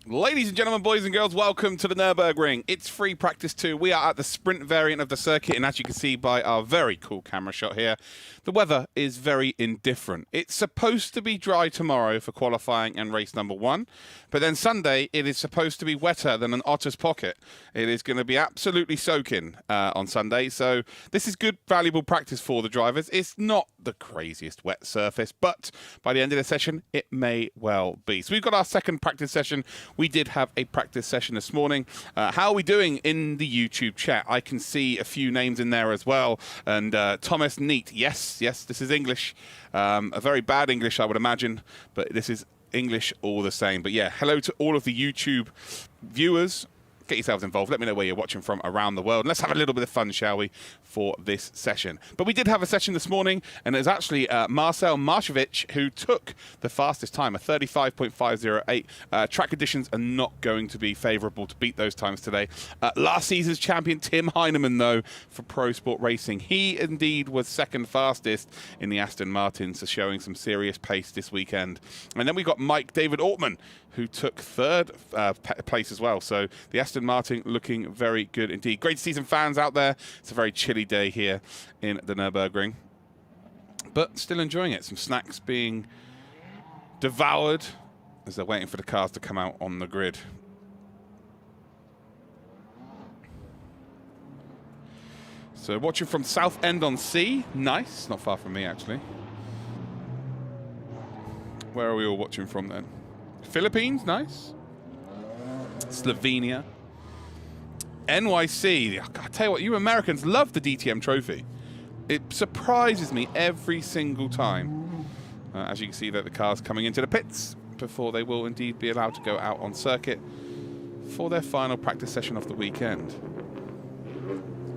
Ladies and gentlemen, boys and girls, welcome to the Nurburgring. It's free practice 2. We are at the sprint variant of the circuit, and as you can see by our very cool camera shot here, the weather is very indifferent. It's supposed to be dry tomorrow for qualifying and race number 1, but then Sunday it is supposed to be wetter than an otter's pocket. It is going to be absolutely soaking on Sunday, so this is good, valuable practice for the drivers. It's not the craziest wet surface, but by the end of the session, it may well be. So we've got our second practice session. We did have a practice session this morning. How are we doing in the YouTube chat? I can see a few names in there as well. And Thomas Neat, yes, this is English. A very bad English, I would imagine, but this is English all the same. But yeah, hello to all of the YouTube viewers. Get yourselves involved. Let me know where you're watching from around the world. Let's have a little bit of fun, shall we, for this session. But we did have a session this morning, and it was actually Marcel Marshevich who took the fastest time, a 35.508. Track conditions are not going to be favourable to beat those times today. Last season's champion, Tim Heinemann, though, for Pro Sport Racing. He indeed was second fastest in the Aston Martin, so showing some serious pace this weekend. And then we got Mike David Ortman, who took third place as well. So the Aston Martin looking very good indeed. Great to see some fans out there. It's a very chilly day here in the Nürburgring, but still enjoying it. Some snacks being devoured as they're waiting for the cars to come out on the grid. So watching from Southend-on-Sea. Nice. Not far from me, actually. Where are we all watching from then? Philippines, nice. Slovenia. NYC. I tell you what, you Americans love the DTM Trophy. It surprises me every single time. As you can see, that the car's coming into the pits before they will indeed be allowed to go out on circuit for their final practice session of the weekend.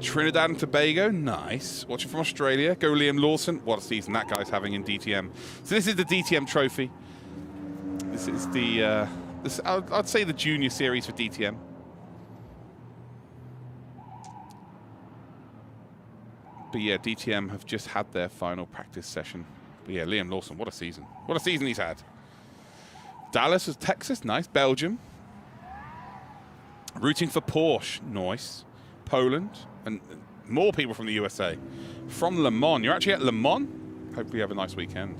Trinidad and Tobago, nice. Watching from Australia, go Liam Lawson. What a season that guy's having in DTM. So this is the DTM Trophy. This is the, I'd say the junior series for DTM. But yeah, DTM have just had their final practice session. But yeah, Liam Lawson, what a season. What a season he's had. Dallas is Texas, nice. Belgium. Rooting for Porsche, nice. Poland, and more people from the USA. From Le Mans, you're actually at Le Mans? Hopefully you have a nice weekend.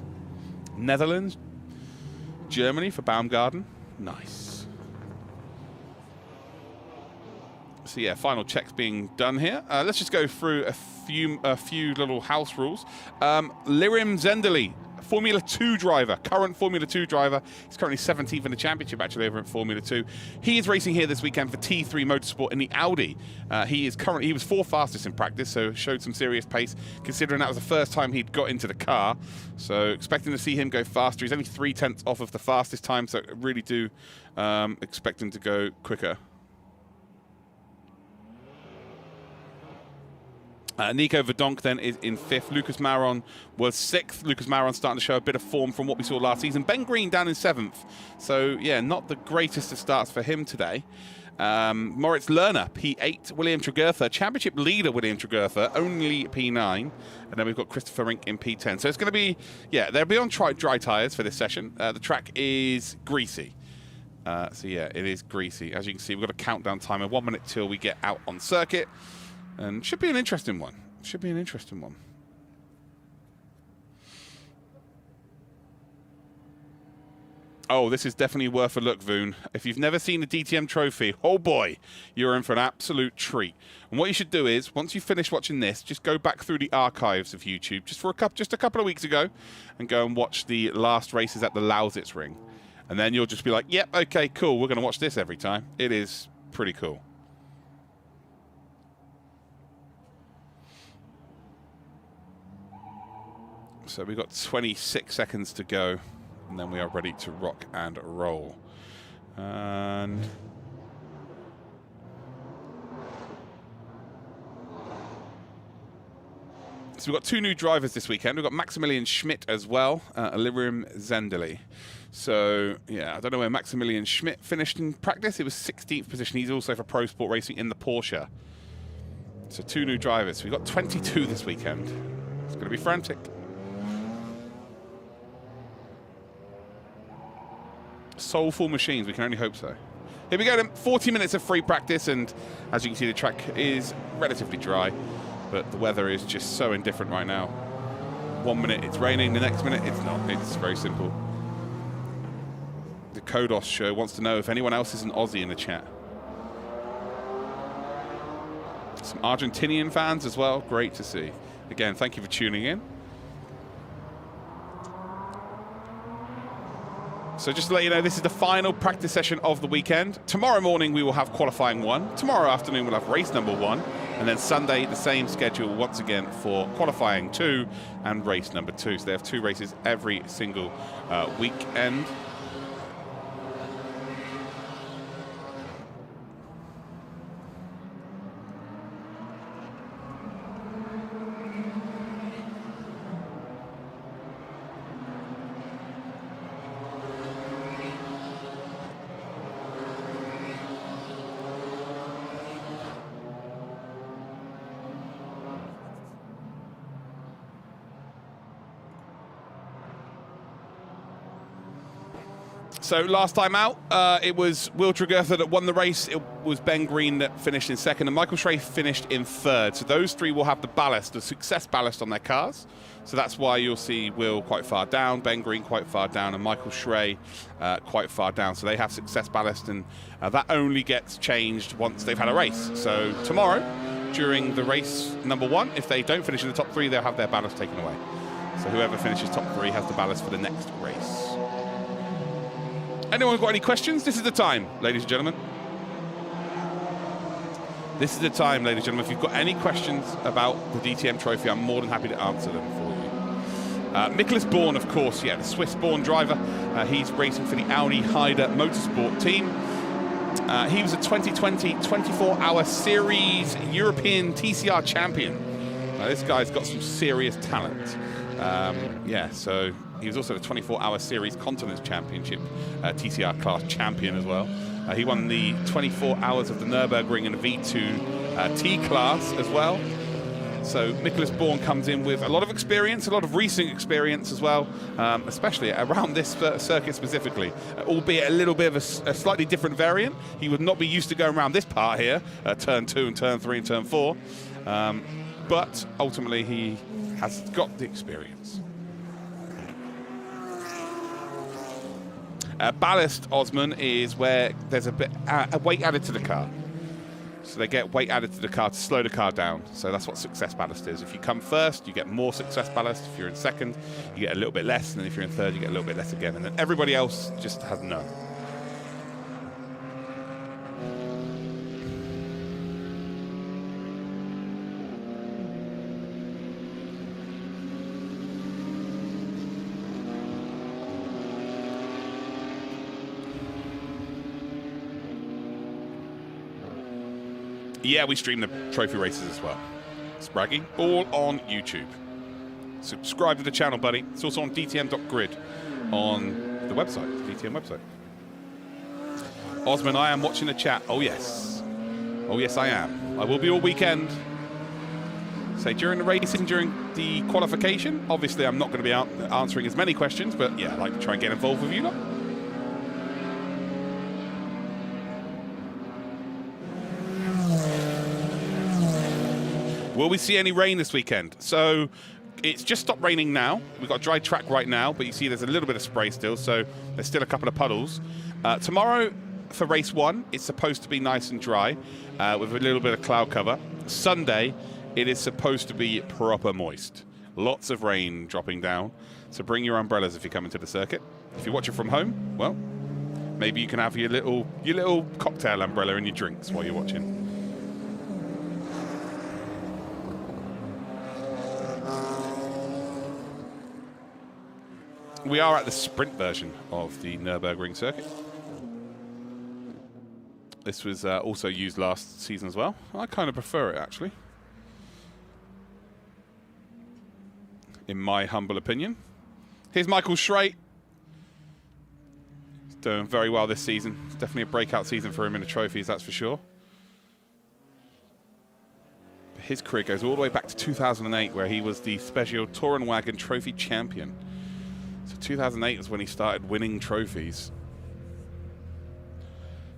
Netherlands. Germany for Baumgarten. Nice. So yeah, final checks being done here. Let's just go through a few little house rules. Lirim Zendeli, Formula 2 driver, current Formula 2 driver. He's currently 17th in the championship, actually, over in Formula 2. He is racing here this weekend for T3 Motorsport in the Audi. He was fourth fastest in practice, so showed some serious pace, considering that was the first time he'd got into the car. So expecting to see him go faster. He's only 3/10 off of the fastest time, so really do expect him to go quicker. Nico Verdonk then is in 5th. Lucas Maron was 6th. Lucas Maron starting to show a bit of form from what we saw last season. Ben Green down in 7th. So, yeah, not the greatest of starts for him today. Moritz Lerner, P8. William Tregurtha, championship leader William Tregurtha, only P9. And then we've got Christopher Rink in P10. So it's going to be, yeah, they'll be on dry tyres for this session. The track is greasy. So, yeah, it is greasy. As you can see, we've got a countdown timer, 1 minute till we get out on circuit. And should be an interesting one. Should be an interesting one. Oh, this is definitely worth a look, Voon. If you've never seen the DTM Trophy, oh boy, you're in for an absolute treat. And what you should do is, once you finish watching this, just go back through the archives of YouTube just a couple of weeks ago and go and watch the last races at the Lausitz Ring. And then you'll just be like, yep, okay, cool, we're going to watch this every time. It is pretty cool. So we've got 26 seconds to go, and then we are ready to rock and roll. And so we've got 2 new drivers this weekend. We've got Maximilian Schmidt as well, Lirim Zendeli. So, yeah, I don't know where Maximilian Schmidt finished in practice. It was 16th position. He's also for Pro Sport Racing in the Porsche. So 2 new drivers. We've got 22 this weekend. It's going to be frantic. Soulful machines, we can only hope so. Here we go then, 40 minutes of free practice, and as you can see, the track is relatively dry, but the weather is just so indifferent right now. 1 minute it's raining, the next minute it's not. It's very simple. The Kodos show wants to know if anyone else is an Aussie in the chat. Some Argentinian fans as well, great to see. Again, thank you for tuning in. So just to let you know, this is the final practice session of the weekend. Tomorrow morning we will have qualifying 1. Tomorrow afternoon we'll have race number 1. And then Sunday, the same schedule once again for qualifying 2 and race number 2. So they have 2 races every single weekend. So last time out, it was Will Tregertha that won the race. It was Ben Green that finished in second, and Michael Schrae finished in third. So those 3 will have the ballast, the success ballast on their cars. So that's why you'll see Will quite far down, Ben Green quite far down, and Michael Schrae quite far down. So they have success ballast, and that only gets changed once they've had a race. So tomorrow, during the race number 1, if they don't finish in the top 3, they'll have their ballast taken away. So whoever finishes top 3 has the ballast for the next race. Anyone got any questions? This is the time, ladies and gentlemen. This is the time, ladies and gentlemen. If you've got any questions about the DTM Trophy, I'm more than happy to answer them for you. Nicholas Bourne, of course, yeah, the Swiss-born driver. He's racing for the Audi Hyder Motorsport team. He was a 2020 24-hour series European TCR champion. This guy's got some serious talent. Yeah, so he was also the 24-hour series Continents Championship TCR class champion as well. He won the 24 hours of the Nurburgring in the V2 T class as well. So Nicholas Bourne comes in with a lot of experience, a lot of racing experience as well, especially around this circuit specifically, albeit a little bit of a slightly different variant. He would not be used to going around this part here, turn 2 and turn 3 and turn 4. But ultimately he has got the experience. Ballast, Osman, is where there's a bit weight added to the car. So they get weight added to the car to slow the car down. So that's what success ballast is. If you come first, you get more success ballast. If you're in second, you get a little bit less. And then if you're in third, you get a little bit less again. And then everybody else just has none. Yeah, we stream the trophy races as well. Spraggy, all on YouTube. Subscribe to the channel, buddy. It's also on dtm.grid on the website, the DTM website. Osman, I am watching the chat. Oh, yes. Oh, yes, I am. I will be all weekend. Say, during the racing, during the qualification, obviously I'm not going to be answering as many questions, but yeah, I like to try and get involved with you lot. Will we see any rain this weekend? So it's just stopped raining now. We've got a dry track right now, but you see there's a little bit of spray still, so there's still a couple of puddles. Tomorrow for race 1, it's supposed to be nice and dry with a little bit of cloud cover. Sunday, it is supposed to be proper moist. Lots of rain dropping down, so bring your umbrellas if you come into the circuit. If you watch it from home, well, maybe you can have your little cocktail umbrella in your drinks while you're watching. We are at the sprint version of the Nürburgring circuit. This was also used last season as well. I kind of prefer it, actually, in my humble opinion. Here's Michael Schrae. He's doing very well this season. It's definitely a breakout season for him in the trophies, that's for sure. His career goes all the way back to 2008, where he was the Special Tourenwagen Trophy champion. So 2008 is when he started winning trophies.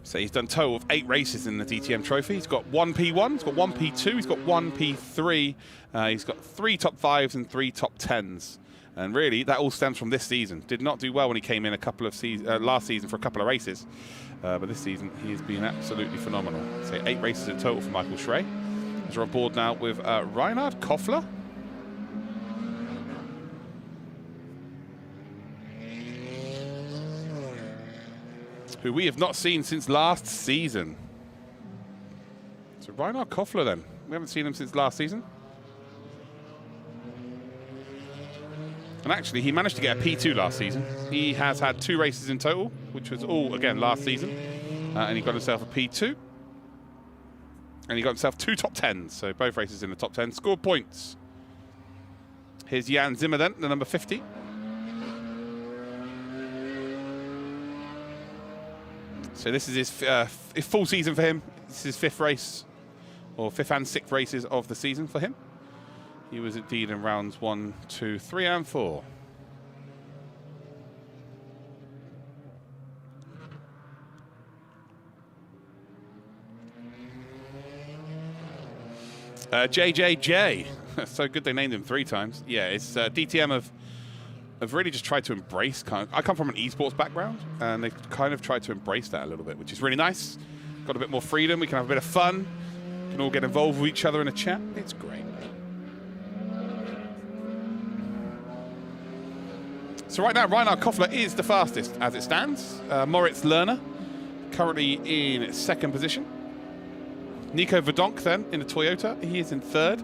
So he's done a total of 8 races in the DTM Trophy. He's got 1 P1, he's got 1 P2, he's got 1 P3, he's got 3 top 5s and 3 top 10s. And really, that all stems from this season. Did not do well when he came in a couple of last season for a couple of races. But this season, he has been absolutely phenomenal. So 8 races in total for Michael Schrey. As we're on board now with Reinhard Koffler. Who we have not seen since last season. So Reinhard Koffler then. We haven't seen him since last season. And actually, he managed to get a P2 last season. He has had 2 races in total, which was all, again, last season. And he got himself a P2. And he got himself 2 top 10s. So both races in the top 10. Scored points. Here's Jan Zimmer then, the number 50. So this is his full season for him. This is his 5th race, or 5th and 6th races of the season for him. He was indeed in rounds 1, 2, 3, and 4. JJJ. So good they named him 3 times. Yeah, it's DTM have really just tried to embrace I come from an esports background, and they've kind of tried to embrace that a little bit, which is really nice. Got a bit more freedom. We can have a bit of fun. We can all get involved with each other in a chat. It's great. So right now, Reinhard Koffler is the fastest as it stands. Moritz Lerner currently in 2nd position. Nico Verdonk then in the Toyota. He is in 3rd.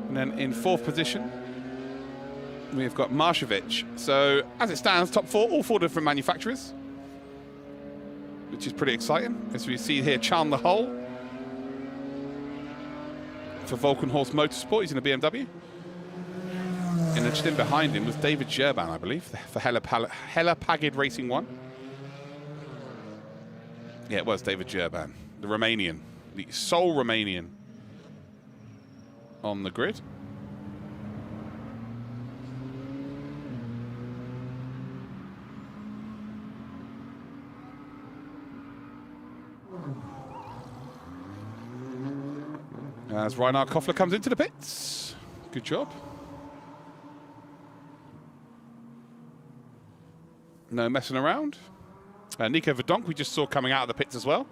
And then in 4th position, we've got Marshevich. So as it stands, top 4, all 4 different manufacturers, which is pretty exciting. As we see here, Chandler Hull for Volkenhorst Motorsport. He's in a BMW. And just in behind him was David Gerban, I believe, for Hella Pagid Racing 1. Yeah, it was David Gerban, the Romanian, the sole Romanian on the grid. As Reinhard Koffler comes into the pits. Good job. No messing around. Nico Verdonk we just saw coming out of the pits as well.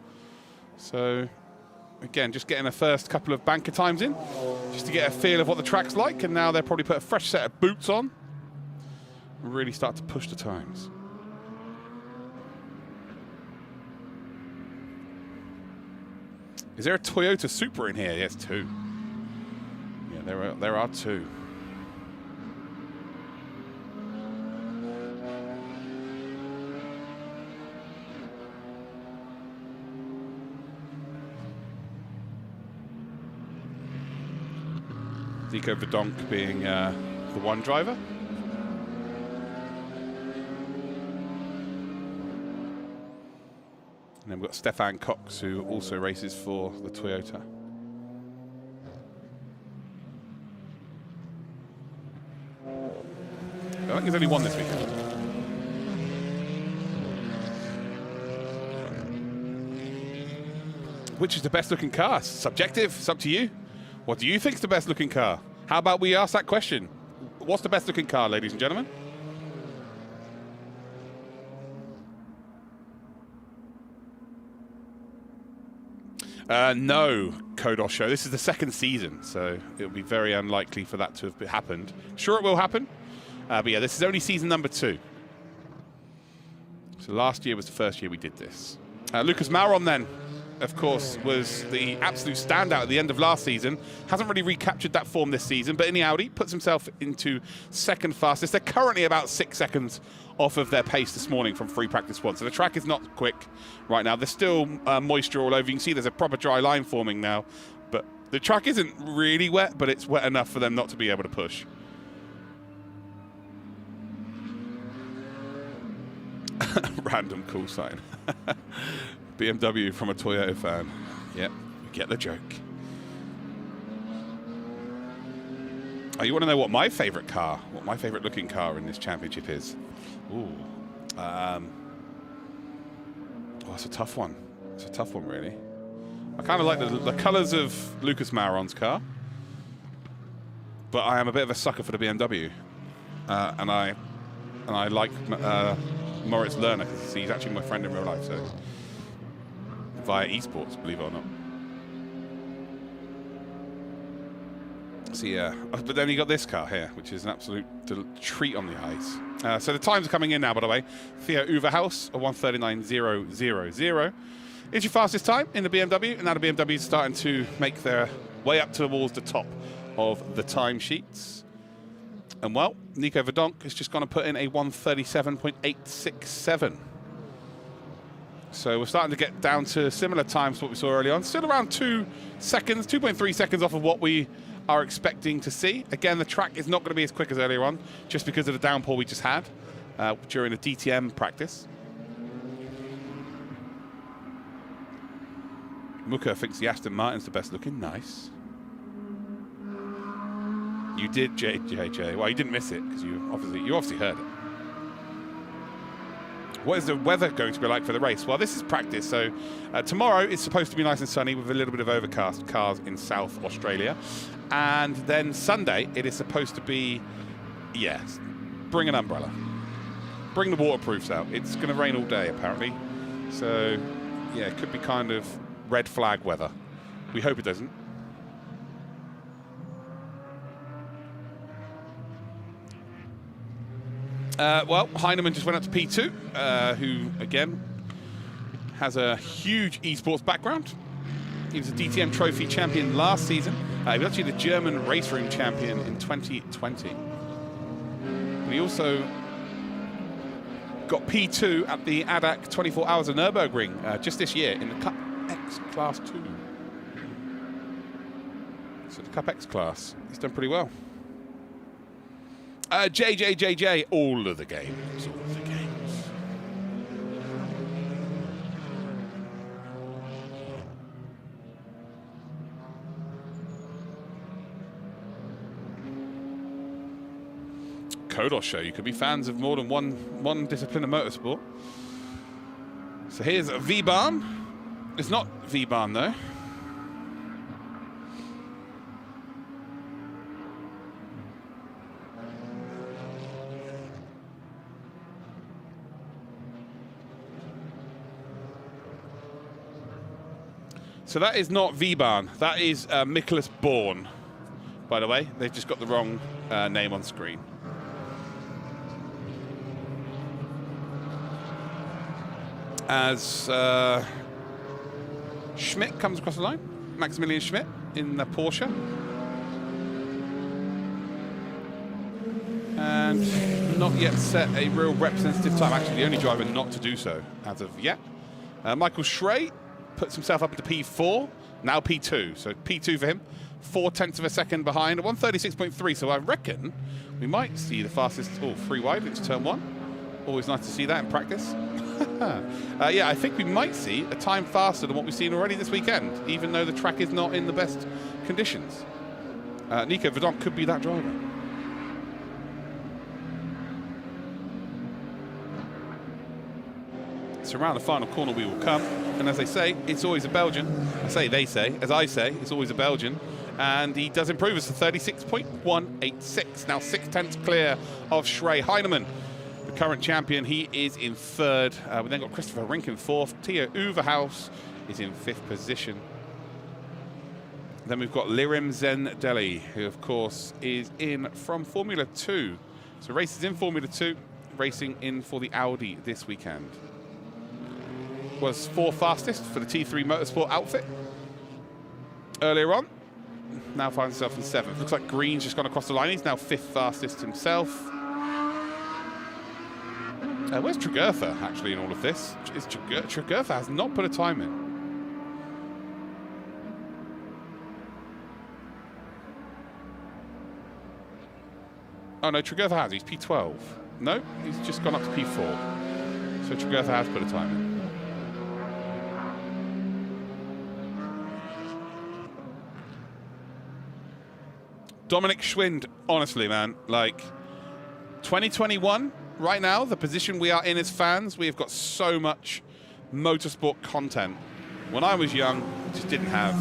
So, again, just getting the first couple of banker times in, just to get a feel of what the track's like. And now they'll probably put a fresh set of boots on and really start to push the times. Is there a Toyota Supra in here? Yes, 2. Yeah, there are 2. Nico Verdonk being the 1 driver. And then we've got Stefan Cox, who also races for the Toyota. I think there's only 1 this weekend. Which is the best looking car? Subjective, it's up to you. What do you think is the best looking car? How about we ask that question? What's the best looking car, ladies and gentlemen? No, Kodos Show. This is the 2nd season, so it will be very unlikely for that to have happened. Sure, it will happen. But yeah, this is only season number 2. So last year was the first year we did this. Lucas Mauron then, of course, was the absolute standout at the end of last season. Hasn't really recaptured that form this season, but in the Audi, puts himself into 2nd fastest. They're currently about 6 seconds off of their pace this morning from free practice 1. So the track is not quick right now. There's still moisture all over. You can see there's a proper dry line forming now. But the track isn't really wet, but it's wet enough for them not to be able to push. Random call sign. BMW from a Toyota fan. Yep, we get the joke. Oh, you want to know what my favorite car, what my favorite looking car in this championship is? Ooh. Oh, that's a tough one. It's a tough one, really. I kind of like the colours of Lucas Mauron's car, but I am a bit of a sucker for the BMW, and I like Moritz Lerner because he's actually my friend in real life, so via esports, believe it or not. So yeah, but then you got this car here, which is an absolute treat on the eyes. So the times are coming in now, by the way. Theo Uverhaus, a 1:39.000 is your fastest time in the BMW, and now the BMW is starting to make their way up towards the top of the timesheets. And well, Nico Verdonk is just going to put in a 1:37.867. So we're starting to get down to similar times to what we saw early on. Still around 2 seconds, 2.3 seconds off of what we are expecting to see. Again, the track is not going to be as quick as earlier on, just because of the downpour we just had during the DTM practice. Muka thinks the Aston Martin's the best looking. Nice. You did, JJ. Well, you didn't miss it because you obviously heard it. What is the weather going to be like for the race? Well, this is practice, so tomorrow it's supposed to be nice and sunny with a little bit of overcast cars in South Australia. And then Sunday, it is supposed to be, yes, bring an umbrella. Bring the waterproofs out. It's going to rain all day, apparently. So, yeah, it could be kind of red flag weather. We hope it doesn't. Well, Heinemann just went up to P2, who, again, has a huge esports background. He was a DTM Trophy champion last season. He was actually the German Race Room champion in 2020. But he also got P2 at the ADAC 24 Hours of Nürburgring just this year in the Cup X Class 2. So the Cup X class, he's done pretty well. JJ, all of the games, all of the games. Kodos show, you could be fans of more than one discipline of motorsport. So here's a V-Bahn. It's not V-Bahn though. So that is not V-Bahn, that is Nicholas Bourne, by the way. They've just got the wrong name on screen. As Schmidt comes across the line, Maximilian Schmidt in the Porsche. And not yet set a real representative time, actually the only driver not to do so as of yet. Michael Schrey puts himself up into P4, now P2. So P2 for him, 0.4 of a second behind, 1:36.3. So I reckon we might see the fastest, free wide into turn one. Always nice to see that in practice. Yeah, I think we might see a time faster than what we've seen already this weekend, even though the track is not in the best conditions. Nico Verdonk could be that driver. So around the final corner we will come, and as they say, it's always a Belgian. I say they say, as I say, it's always a Belgian. And he does improve us to 36.186. Now 0.6 clear of Schrey. Heinemann, the current champion, he is in third. We then got Christopher Rink in fourth. Theo Uverhaus is in fifth position. Then we've got Lirim Zendelli, who of course is in from Formula 2. So races in Formula 2, racing in for the Audi this weekend. Was fourth fastest for the T3 Motorsport outfit earlier on. Now finds himself in seventh. Looks like Green's just gone across the line. He's now fifth fastest himself. Where's Tregurtha actually in all of this? Tregurtha has not put a time in. Oh no, Tregurtha has. He's P12. No, he's just gone up to P4. So Tregurtha has put a time in. Dominic Schwind, honestly, man, like 2021, right now, the position we are in as fans, we have got so much motorsport content When I was young, just didn't have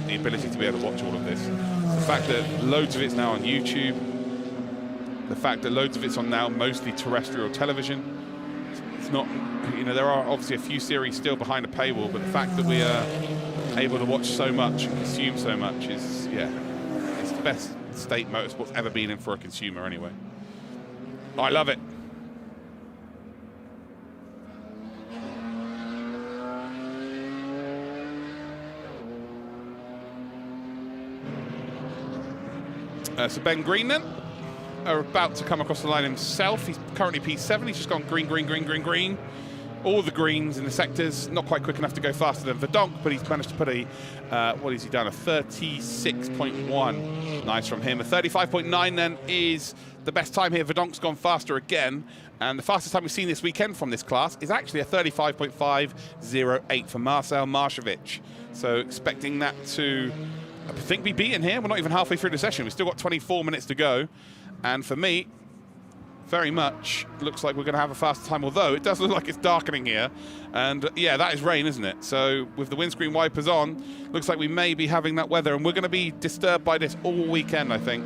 the ability to be able to watch all of this. The fact that loads of it's now on YouTube, the fact that loads of it's on now mostly terrestrial television. It's not, you know, there are obviously a few series still behind a paywall, but the fact that we are able to watch so much and consume so much is, yeah, it's the best state motorsport's ever been in for a consumer anyway. I love it. So Ben Green then are about to come across the line himself. He's currently P7. He's just gone green, green, green, green, green. All the greens in the sectors. Not quite quick enough to go faster than Verdonk, but he's managed to put a, what has he done? A 36.1. Nice from him. A 35.9 then is the best time here. Verdonk's gone faster again. And the fastest time we've seen this weekend from this class is actually a 35.508 for Marcel Marshevich. So expecting that to, I think, be beaten here. We're not even halfway through the session. We've still got 24 minutes to go. And for me, very much looks like we're going to have a faster time, although it does look like it's darkening here. And yeah, that is rain, isn't it? So with the windscreen wipers on, looks like we may be having that weather, and we're going to be disturbed by this all weekend, I think.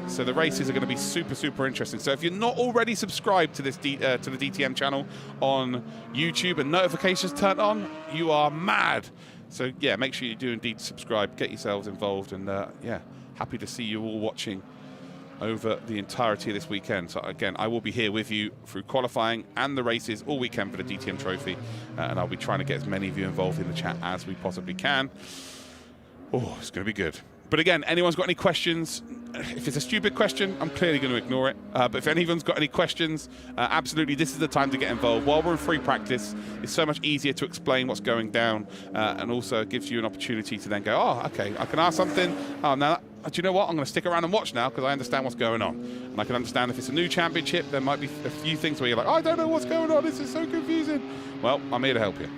So the races are going to be super, super interesting. So if you're not already subscribed to this to the DTM channel on YouTube and notifications turned on, you are mad. So yeah, make sure you do indeed subscribe, get yourselves involved, and yeah, happy to see you all watching over the entirety of this weekend. So again, I will be here with you through qualifying and the races all weekend for the DTM Trophy, and I'll be trying to get as many of you involved in the chat as we possibly can. Oh, it's going to be good. But again, anyone's got any questions, if it's a stupid question, I'm clearly going to ignore it. But if anyone's got any questions, absolutely, this is the time to get involved. While we're in free practice, it's so much easier to explain what's going down, and also it gives you an opportunity to then go, oh, okay, I can ask something. Oh, now, do you know what? I'm going to stick around and watch now because I understand what's going on. And I can understand if it's a new championship, there might be a few things where you're like, I don't know what's going on. This is so confusing. Well, I'm here to help you.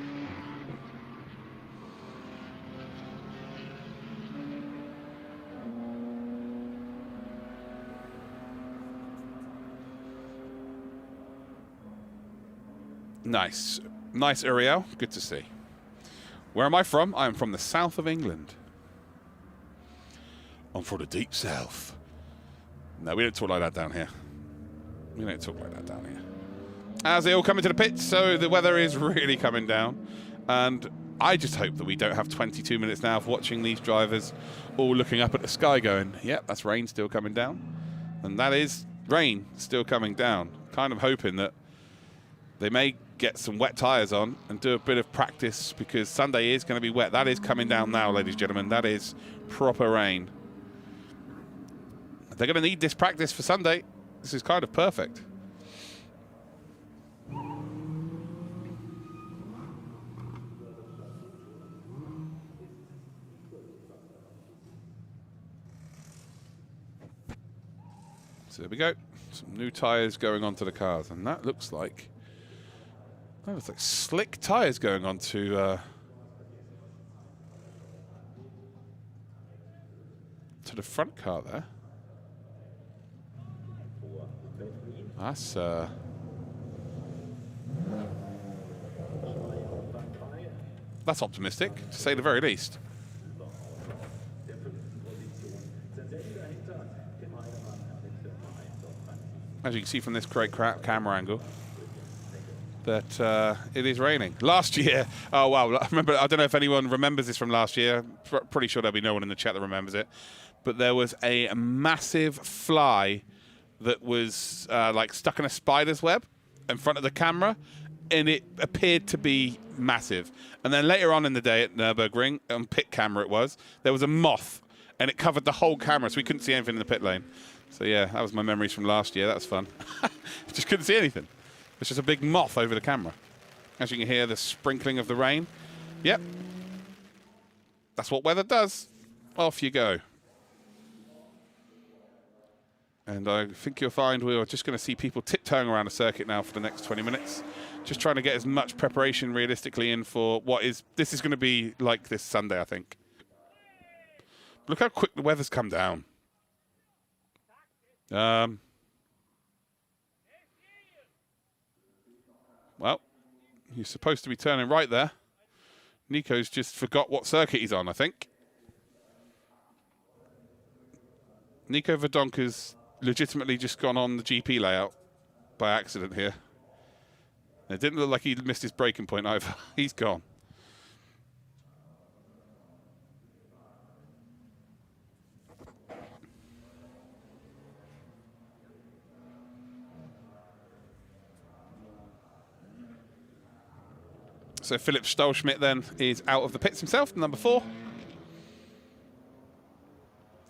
Nice. Nice, Uriel. Good to see. Where am I from? I am from the south of England. I'm from the deep south. No, we don't talk like that down here. We don't talk like that down here. As they all come into the pits, so the weather is really coming down. And I just hope that we don't have 22 minutes now of watching these drivers all looking up at the sky going, yep, that's rain still coming down. And that is rain still coming down. Kind of hoping that they may get some wet tyres on and do a bit of practice, because Sunday is going to be wet. That is coming down now, ladies and gentlemen. That is proper rain. They're going to need this practice for Sunday. This is kind of perfect. So there we go. Some new tyres going onto the cars, and that looks like slick tyres going on to the front car there. That's optimistic, to say the very least. As you can see from this great camera angle, that it is raining. Last year, oh wow, I remember, I don't know if anyone remembers this from last year. Pretty sure there'll be no one in the chat that remembers it. But there was a massive fly that was like stuck in a spider's web in front of the camera, and it appeared to be massive. And then later on in the day at Nürburgring, on pit camera it was, there was a moth, and it covered the whole camera, so we couldn't see anything in the pit lane. So yeah, that was my memories from last year. That was fun. Just couldn't see anything. It's just a big moth over the camera. As you can hear, the sprinkling of the rain. Yep. That's what weather does. Off you go. And I think you'll find we're just going to see people tiptoeing around the circuit now for the next 20 minutes. Just trying to get as much preparation realistically in for what is... This is going to be like this Sunday, I think. Look how quick the weather's come down. Well, you're supposed to be turning right there. Nico's just forgot what circuit he's on, I think. Nico Verdonk has legitimately just gone on the GP layout by accident here. It didn't look like he missed his braking point either. He's gone. So Philipp Stolschmidt then is out of the pits himself, number 4.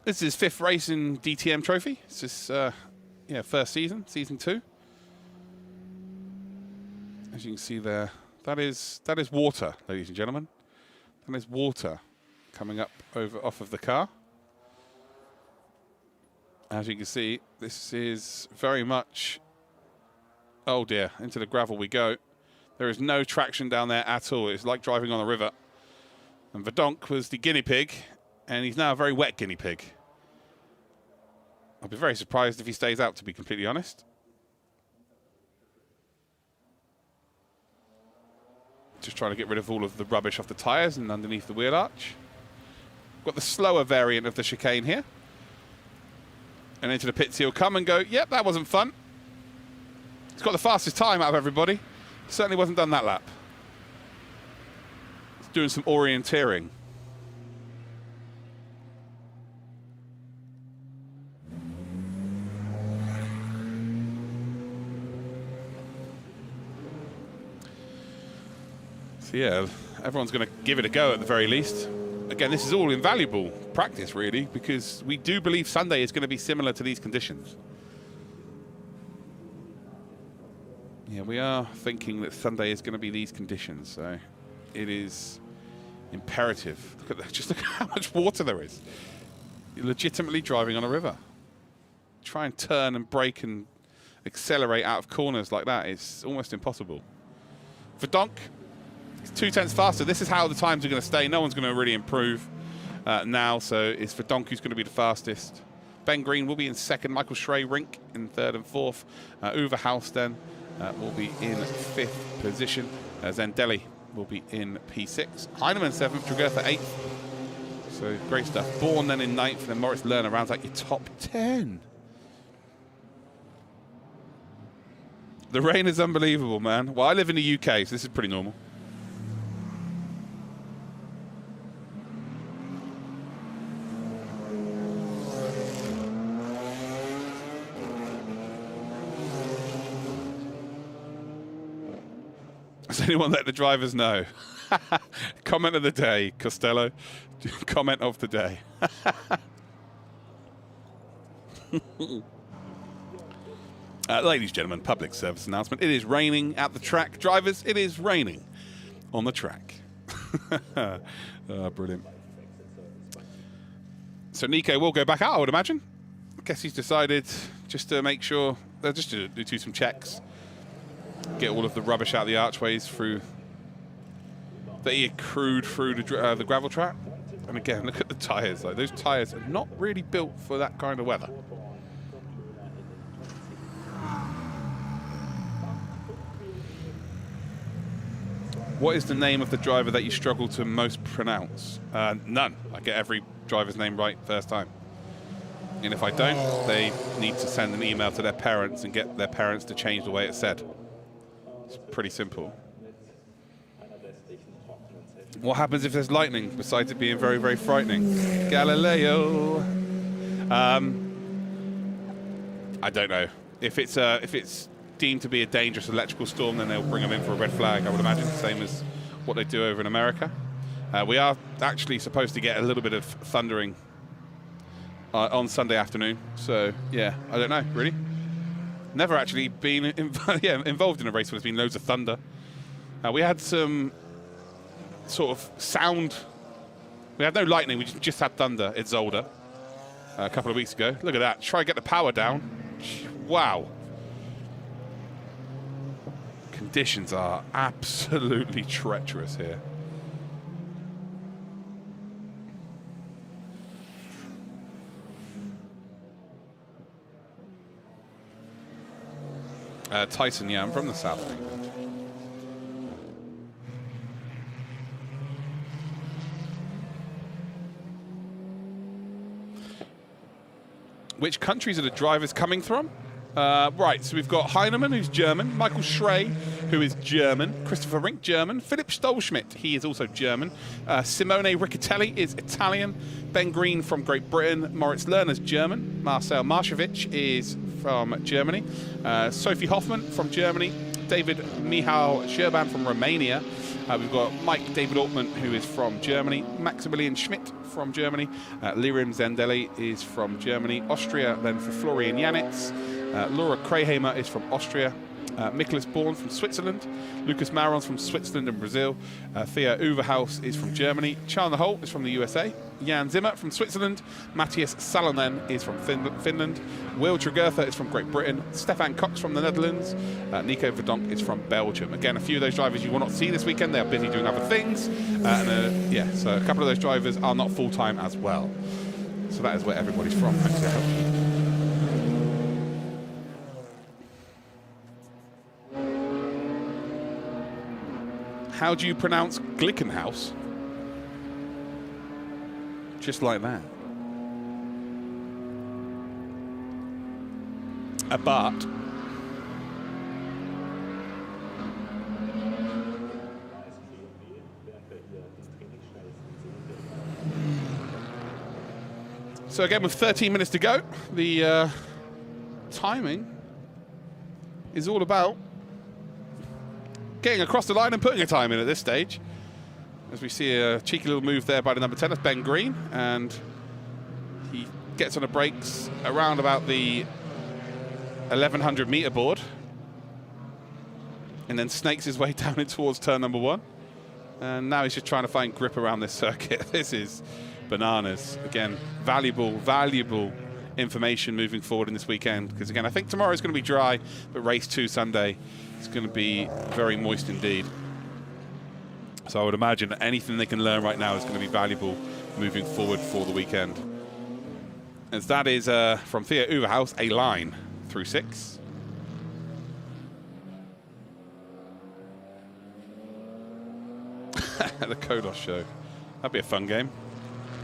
This is his 5th race in DTM Trophy. It's his first season, season 2. As you can see there, that is water, ladies and gentlemen. That is water coming up off of the car. As you can see, this is very much, oh dear, into the gravel we go. There is no traction down there at all. It's like driving on a river. And Verdonk was the guinea pig, and he's now a very wet guinea pig. I'll be very surprised if he stays out, to be completely honest. Just trying to get rid of all of the rubbish off the tyres and underneath the wheel arch. Got the slower variant of the chicane here. And into the pits he'll come and go, yep, that wasn't fun. He's got the fastest time out of everybody. Certainly wasn't done that lap. He's doing some orienteering. So yeah, everyone's going to give it a go at the very least. Again, this is all invaluable practice, really, because we do believe Sunday is going to be similar to these conditions. Yeah, we are thinking that Sunday is going to be these conditions, so it is imperative. Look at that, just look at how much water there is. You're legitimately driving on a river. Try and turn and brake and accelerate out of corners like that. It's almost impossible. Verdonk, it's 2/10 faster. This is how the times are going to stay. No one's going to really improve now, so it's Verdonk who's going to be the fastest. Ben Green will be in 2nd. Michael Schrey-Rink in 3rd and 4th. Uwe Haus then will be in 5th position. Zendelli will be in P6. Heinemann 7th, Dragertha 8th. So great stuff. Bourne then in 9th, and then Moritz Lerner rounds out your top 10. The rain is unbelievable, man. Well, I live in the UK, so this is pretty normal. Does anyone let the drivers know? Comment of the day, Costello. Comment of the day. Ladies and gentlemen, public service announcement. It is raining at the track. Drivers, it is raining on the track. Brilliant. So Nico will go back out, I would imagine. I guess he's decided just to make sure, just to do some checks. Get all of the rubbish out of the archways through that he accrued through the gravel track. And again, look at the tyres. Like, those tyres are not really built for that kind of weather. What is the name of the driver that you struggle to most pronounce? None. I get every driver's name right first time. And if I don't, they need to send an email to their parents and get their parents to change the way it's said. It's pretty simple. What happens if there's lightning, besides it being very, very frightening? Galileo. I don't know. If it's deemed to be a dangerous electrical storm, then they'll bring them in for a red flag, I would imagine, same as what they do over in America. We are actually supposed to get a little bit of thundering on Sunday afternoon. So, yeah, I don't know, really. Never actually been involved in a race where there's been loads of thunder. We had some sort of sound. We had no lightning, we just had thunder at Zolder a couple of weeks ago. Look at that. Try to get the power down. Wow. Conditions are absolutely treacherous here. Tyson, yeah, I'm from the south of England. which countries are the drivers coming from? Right, so we've got Heinemann, who's German, Michael Schrey, who is German, Christopher Rink, German, Philipp Stolschmidt, he is also German, Simone Riccitelli is Italian, Ben Green from Great Britain, Moritz Lerner's German, Marcel Marshevich is from Germany, Sophie Hoffman from Germany, David Mihal Sherban from Romania. We've got Mike David Ortman, who is from Germany, Maximilian Schmidt from Germany, Lirim Zendeli is from Germany, Austria then for Florian Janitz, Laura Krahamer is from Austria, Nicholas Born from Switzerland, Lucas Marons from Switzerland and Brazil, Thea Uverhaus is from Germany, Chandler Holt is from the USA, Jan Zimmer from Switzerland, Matthias Salonen is from Finland, Will Tregertha is from Great Britain, Stefan Cox from the Netherlands, Nico Verdonk is from Belgium. Again, a few of those drivers you will not see this weekend, they are busy doing other things, yeah, so a couple of those drivers are not full-time as well. So that is where everybody's from. Actually, I hope. How do you pronounce Glickenhaus? Just like that. A but. So again, with 13 minutes to go, the timing is all about getting across the line and putting a time in at this stage. As we see a cheeky little move there by the number 10, that's Ben Green, and he gets on the brakes around about the 1100 meter board and then snakes his way down in towards turn number 1. And now he's just trying to find grip around this circuit. This is bananas. Again, valuable information moving forward in this weekend, because again, I think tomorrow is going to be dry, but race 2 Sunday is going to be very moist indeed. So I would imagine that anything they can learn right now is going to be valuable moving forward for the weekend. As that is from Thea Uverhaus, a line through 6. The Kodos show. That'd be a fun game.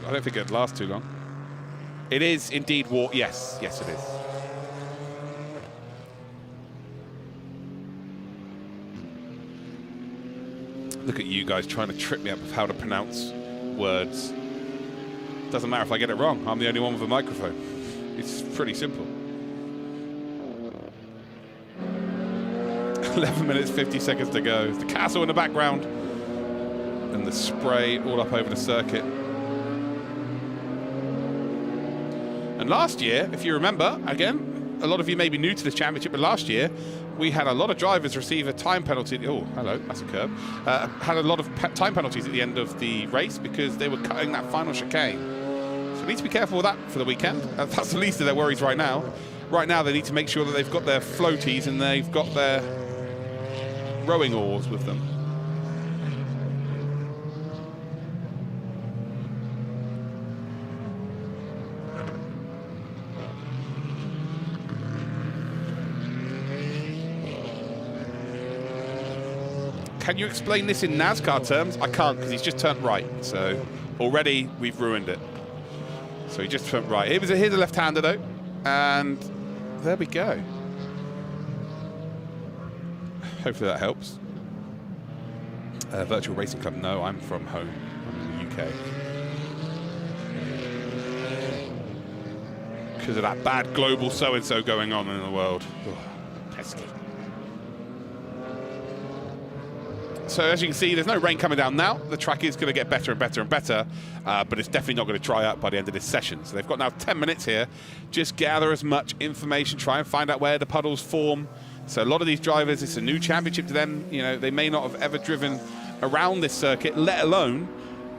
I don't think it'd last too long. It is indeed war. Yes, yes it is. Look at you guys trying to trip me up with how to pronounce words. Doesn't matter if I get it wrong. I'm the only one with a microphone. It's pretty simple. 11 minutes, 50 seconds to go. The castle in the background. And the spray all up over the circuit. And last year, if you remember, again, a lot of you may be new to this championship, but last year we had a lot of drivers receive a time penalty. Oh, hello, that's a curb. Had a lot of time penalties at the end of the race because they were cutting that final chicane. So they need to be careful with that for the weekend. That's the least of their worries right now. Right now they need to make sure that they've got their floaties and they've got their rowing oars with them. Can you explain this in NASCAR terms? I can't, because he's just turned right. So already we've ruined it. So he just turned right. Here's a left-hander though, and there we go. Hopefully that helps. Virtual Racing Club. No, I'm from home. I'm in the UK. Because of that bad global so-and-so going on in the world. Oh, pesky. So as you can see, there's no rain coming down now. The track is going to get better and better and better, but it's definitely not going to dry up by the end of this session. So they've got now 10 minutes here. Just gather as much information, try and find out where the puddles form. So a lot of these drivers, it's a new championship to them. You know, they may not have ever driven around this circuit, let alone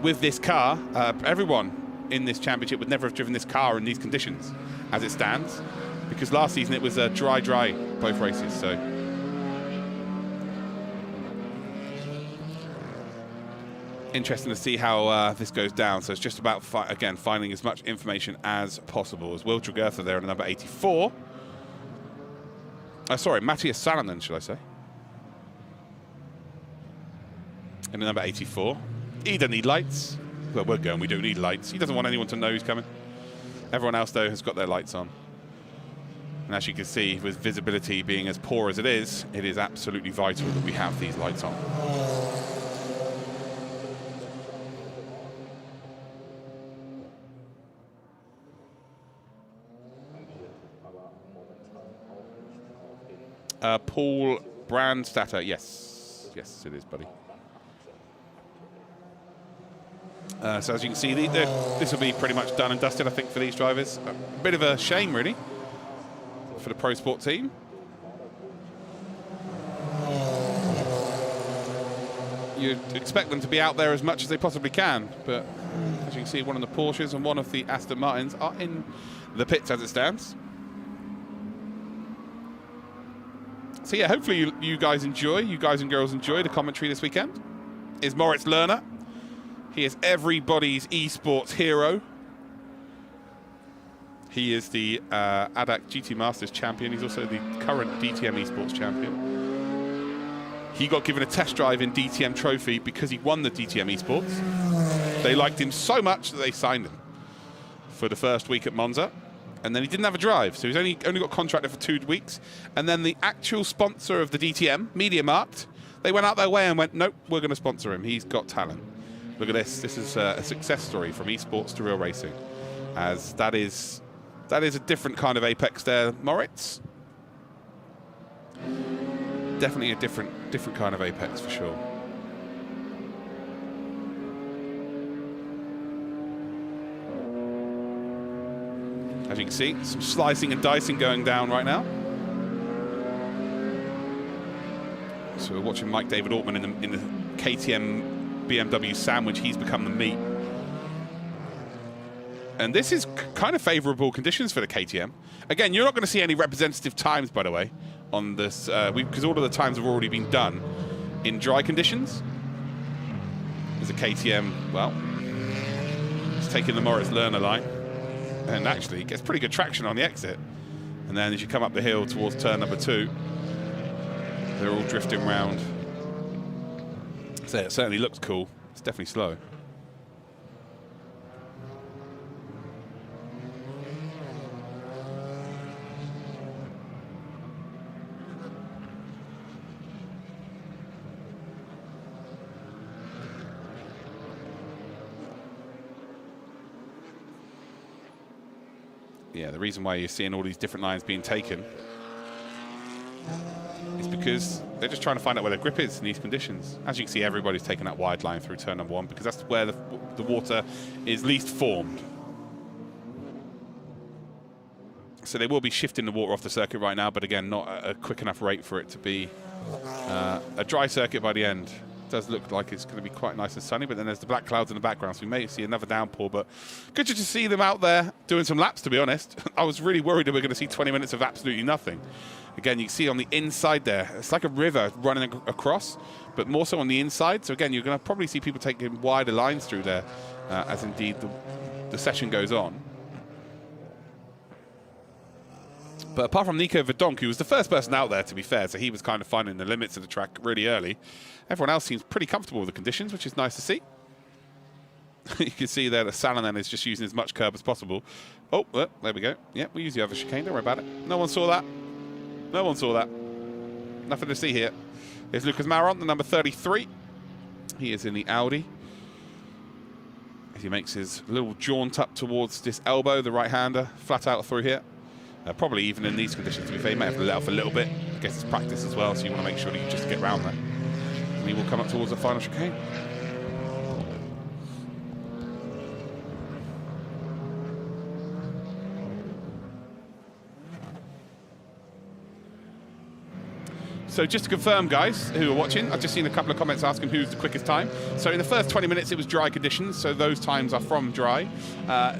with this car. Everyone in this championship would never have driven this car in these conditions as it stands, because last season it was dry both races. So. Interesting to see how this goes down. So it's just about, again, finding as much information as possible. As Will Tregertha there in number 84. Sorry, Matthias Salonen, should I say. In the number 84. He doesn't need lights. Well, we're going, we do need lights. He doesn't want anyone to know who's coming. Everyone else, though, has got their lights on. And as you can see, with visibility being as poor as it is absolutely vital that we have these lights on. Paul Brandstatter, yes. Yes, it is, buddy. So as you can see, this will be pretty much done and dusted, I think, for these drivers. A bit of a shame, really, for the Pro Sport team. You'd expect them to be out there as much as they possibly can, but as you can see, one of the Porsches and one of the Aston Martins are in the pits as it stands. So yeah, hopefully you guys and girls enjoy the commentary this weekend. Is Moritz Lerner. He is everybody's esports hero. He is the ADAC GT Masters champion. He's also the current DTM esports champion. He got given a test drive in DTM Trophy because he won the DTM esports. They liked him so much that they signed him for the first week at Monza. And then he didn't have a drive, so he's only got contracted for 2 weeks. And then the actual sponsor of the DTM, MediaMarkt, they went out their way and went, nope, we're going to sponsor him. He's got talent. Look at this. This is a success story from esports to real racing, as that is a different kind of apex there, Moritz. Definitely a different kind of apex for sure. As you can see, some slicing and dicing going down right now. So we're watching Mike David Ortman in the KTM BMW sandwich. He's become the meat. And this is kind of favourable conditions for the KTM. Again, you're not going to see any representative times, by the way, on this, because all of the times have already been done in dry conditions. There's a KTM, well, it's taking the Moritz Lerner line. And actually gets pretty good traction on the exit. And then as you come up the hill towards turn number 2, they're all drifting round. So it certainly looks cool. It's definitely slow. Yeah, the reason why you're seeing all these different lines being taken is because they're just trying to find out where their grip is in these conditions. As you can see, everybody's taking that wide line through turn number 1 because that's where the water is least formed. So they will be shifting the water off the circuit right now, but again, not at a quick enough rate for it to be a dry circuit by the end. It does look like it's going to be quite nice and sunny, but then there's the black clouds in the background, so we may see another downpour. But good to just see them out there doing some laps, to be honest. I was really worried that we're going to see 20 minutes of absolutely nothing. Again, you can see on the inside there, it's like a river running across, but more so on the inside. So again, you're going to probably see people taking wider lines through there as indeed the session goes on. But apart from Nico Verdonk, who was the first person out there, to be fair, so he was kind of finding the limits of the track really early, everyone else seems pretty comfortable with the conditions, which is nice to see. You can see there that Salonen is just using as much curb as possible. Oh, there we go. Yeah, we use the other chicane, don't worry about it. No one saw that. No one saw that. Nothing to see here. Here's Lucas Maron, the number 33. He is in the Audi. As he makes his little jaunt up towards this elbow, the right-hander, flat out through here. Probably even in these conditions, to be fair, you might have to let off a little bit. I guess it's practice as well, so you want to make sure that you just get round that. And he will come up towards the final chicane. So just to confirm, guys, who are watching, I've just seen a couple of comments asking who's the quickest time. So in the first 20 minutes, it was dry conditions, so those times are from dry.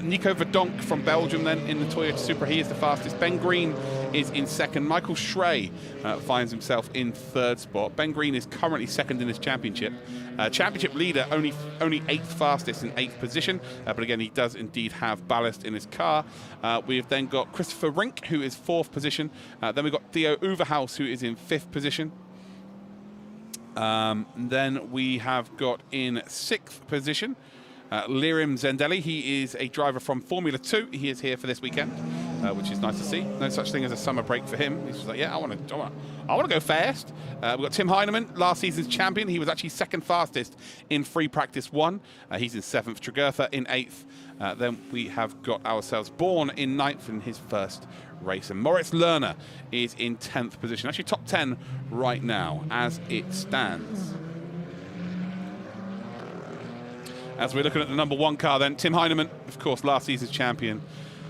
Nico Verdonk from Belgium then in the Toyota Supra, he is the fastest. Ben Green is in second. Michael Schrey finds himself in third spot. Ben Green is currently second in his championship. Championship leader, only 8th fastest in 8th position, but again, he does indeed have ballast in his car. We've then got Christopher Rink, who is 4th position. Then we've got Theo Overhaus, who is in 5th position. Then we have got in 6th position Lirim Zendelli. He is a driver from Formula 2. He is here for this weekend. which is nice to see. No such thing as a summer break for him. He's just like, yeah, I want to go fast. We've got Tim Heinemann, last season's champion. He was actually second fastest in free practice 1. He's in 7th. Tregertha in 8th. Then we have got ourselves Born in 9th in his first race. And Moritz Lerner is in 10th position. Actually top 10 right now as it stands. As we're looking at the number 1 car then, Tim Heinemann, of course, last season's champion.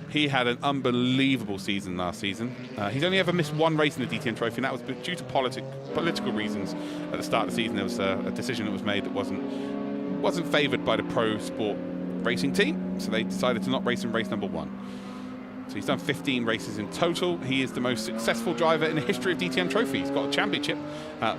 He had an unbelievable season last season. He's only ever missed 1 race in the DTM Trophy, and that was due to political reasons. At the start of the season, there was a decision that was made that wasn't favoured by the pro sport racing team, so they decided to not race in race number 1. So he's done 15 races in total. He is the most successful driver in the history of DTM Trophy. He's got a championship,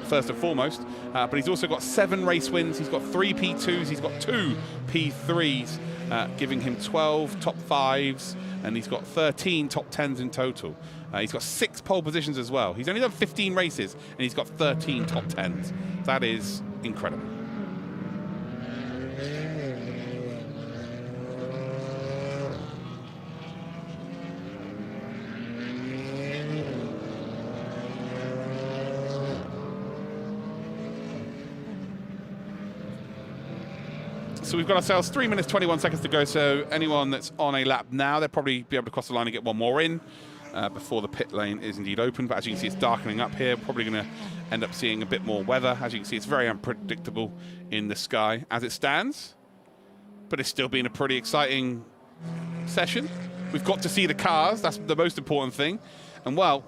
first and foremost, but he's also got 7 race wins. He's got 3 P2s, he's got 2 P3s, giving him 12 top 5s, and he's got 13 top 10s in total. He's got 6 pole positions as well. He's only done 15 races, and he's got 13 top 10s. That is incredible. So we've got ourselves 3 minutes, 21 seconds to go. So anyone that's on a lap now, they'll probably be able to cross the line and get 1 more in before the pit lane is indeed open. But as you can see, it's darkening up here. Probably going to end up seeing a bit more weather. As you can see, it's very unpredictable in the sky as it stands. But it's still been a pretty exciting session. We've got to see the cars. That's the most important thing. And well,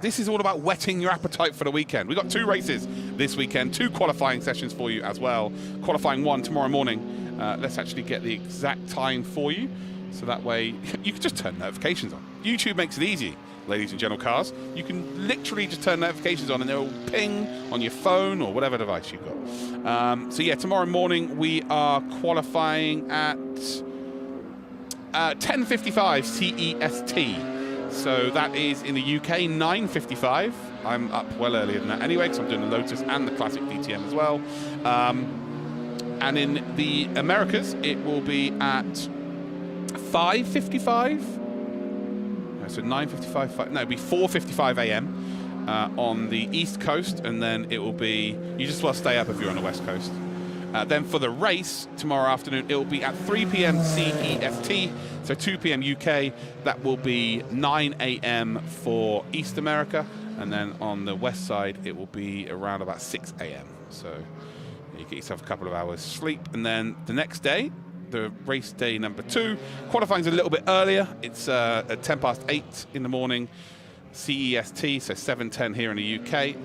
this is all about whetting your appetite for the weekend. We've got 2 races this weekend, 2 qualifying sessions for you as well. Qualifying 1 tomorrow morning. Let's actually get the exact time for you, so that way you can just turn notifications on. YouTube makes it easy, ladies and gentlemen cars. You can literally just turn notifications on and they'll ping on your phone or whatever device you've got. So yeah, tomorrow morning we are qualifying at 10:55 CEST. So that is in the UK, 9:55. I'm up well earlier than that anyway, because I'm doing the Lotus and the Classic DTM as well. And in the Americas, it will be at 5:55. So 9:55. No, it'll be 4:55 a.m. On the East Coast, and then it will be. You just want to stay up if you're on the West Coast. Then for the race tomorrow afternoon, it will be at 3 p.m. CEST, so 2 p.m. UK. That will be 9 a.m. for East America, and then on the west side, it will be around about 6 a.m. So you get yourself a couple of hours sleep, and then the next day, the race day number 2, qualifying's a little bit earlier. It's at 8:10 in the morning. CEST, so 7:10 here in the UK,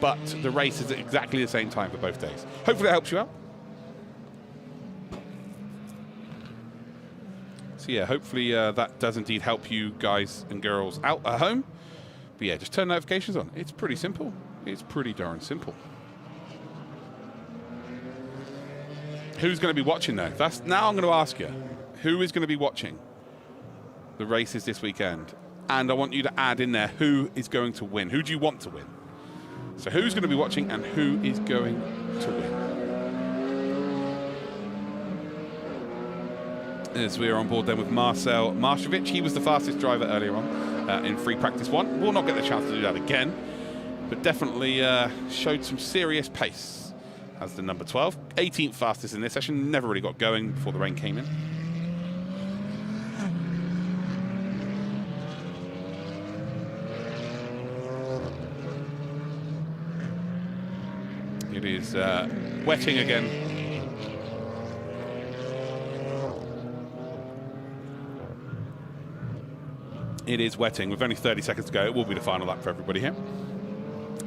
but the race is at exactly the same time for both days. Hopefully that helps you out. So yeah, hopefully that does indeed help you guys and girls out at home. But yeah, just turn notifications on. It's pretty simple. It's pretty darn simple. Who's going to be watching though? Now I'm going to ask you, who is going to be watching the races this weekend? And I want you to add in there who is going to win. Who do you want to win? So who's going to be watching and who is going to win? As we are on board then with Marcel Marshevic. He was the fastest driver earlier on in free practice 1. We'll not get the chance to do that again, but definitely showed some serious pace as the number 12. 18th fastest in this session. Never really got going before the rain came in. It is wetting again. It is wetting. With only 30 seconds to go, it will be the final lap for everybody here.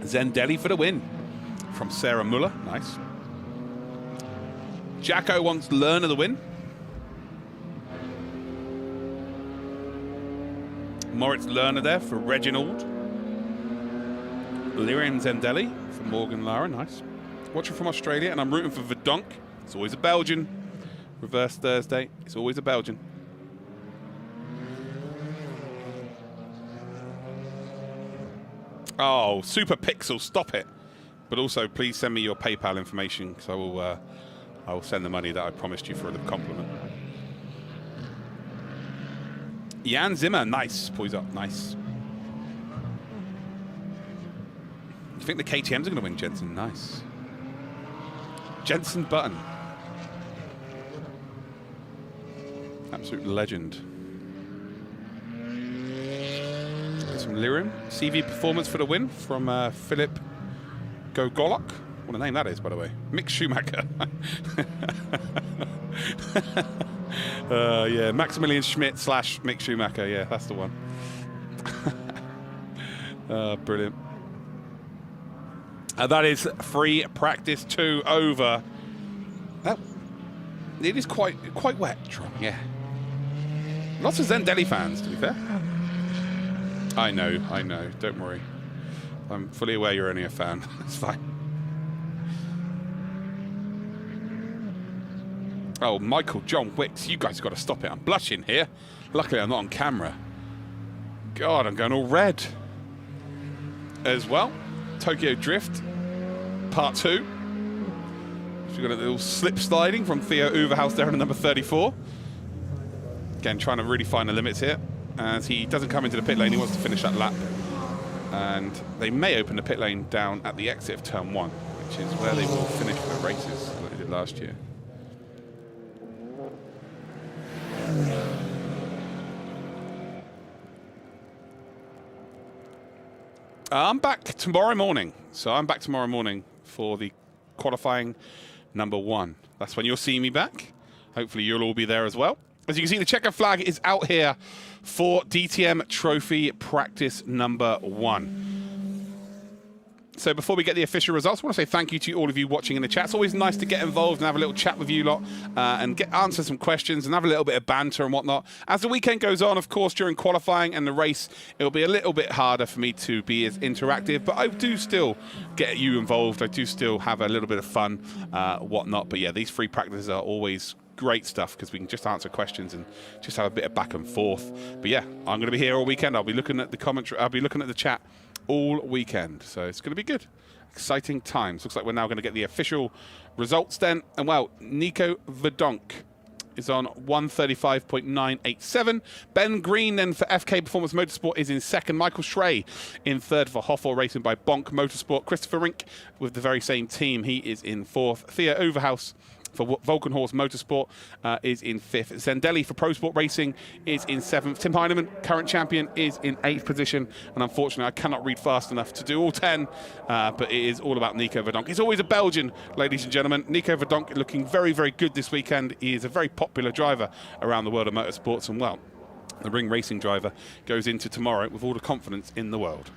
Zendelli for the win from Sarah Muller. Nice. Jacko wants Lerner the win. Moritz Lerner there for Reginald. Liam Zendelli for Morgan Lara. Nice. Watching from Australia, and I'm rooting for Verdonk. It's always a Belgian. Reverse Thursday. It's always a Belgian. Oh, Super Pixel, stop it. But also, please send me your PayPal information, because I will send the money that I promised you for the compliment. Jan Zimmer, nice. Poise up, nice. I think the KTM's are going to win, Jensen. Nice. Jensen Button. Absolute legend. Some Lirim. CV Performance for the win from Philip Gogolok. What a name that is, by the way. Mick Schumacher. Yeah, Maximilian Schmidt / Mick Schumacher. Yeah, that's the one. Brilliant. That is free practice 2 over. It is quite wet, Tron. Yeah. Lots of Zendelli fans, to be fair. I know. Don't worry. I'm fully aware you're only a fan. It's fine. Oh, Michael John Wicks, you guys have got to stop it. I'm blushing here. Luckily, I'm not on camera. God, I'm going all red. As well, Tokyo Drift, part 2. We've got a little slip sliding from Theo Uverhaus there in number 34. Again, trying to really find the limits here. As he doesn't come into the pit lane, he wants to finish that lap. And they may open the pit lane down at the exit of turn 1, which is where they will finish the races like they did last year. I'm back tomorrow morning. So I'm back tomorrow morning for the qualifying number 1. That's when you'll see me back. Hopefully you'll all be there as well. As you can see, the checker flag is out here for DTM Trophy Practice number 1. So before we get the official results, I want to say thank you to all of you watching in the chat. It's always nice to get involved and have a little chat with you lot and answer some questions and have a little bit of banter and whatnot. As the weekend goes on, of course, during qualifying and the race, it'll be a little bit harder for me to be as interactive, but I do still get you involved. I do still have a little bit of fun, whatnot. But yeah, these free practices are always great stuff because we can just answer questions and just have a bit of back and forth. But yeah, I'm going to be here all weekend. I'll be looking at the commentary. I'll be looking at the chat all weekend, so it's going to be good. Exciting times. Looks like we're now going to get the official results then. And well, Nico Verdonk is on 135.987. Ben Green then for FK Performance Motorsport is in second. Michael Schrey in third for Hoffel Racing by Bonk Motorsport. Christopher Rink with the very same team, he is in fourth. Theo Overhaus for Volkenhorst Motorsport is in 5th. Zendelli for Pro Sport Racing is in 7th. Tim Heinemann, current champion, is in 8th position. And unfortunately, I cannot read fast enough to do all 10, but it is all about Nico Verdonk. He's always a Belgian, ladies and gentlemen. Nico Verdonk looking very, very good this weekend. He is a very popular driver around the world of motorsports. And well, the ring racing driver goes into tomorrow with all the confidence in the world.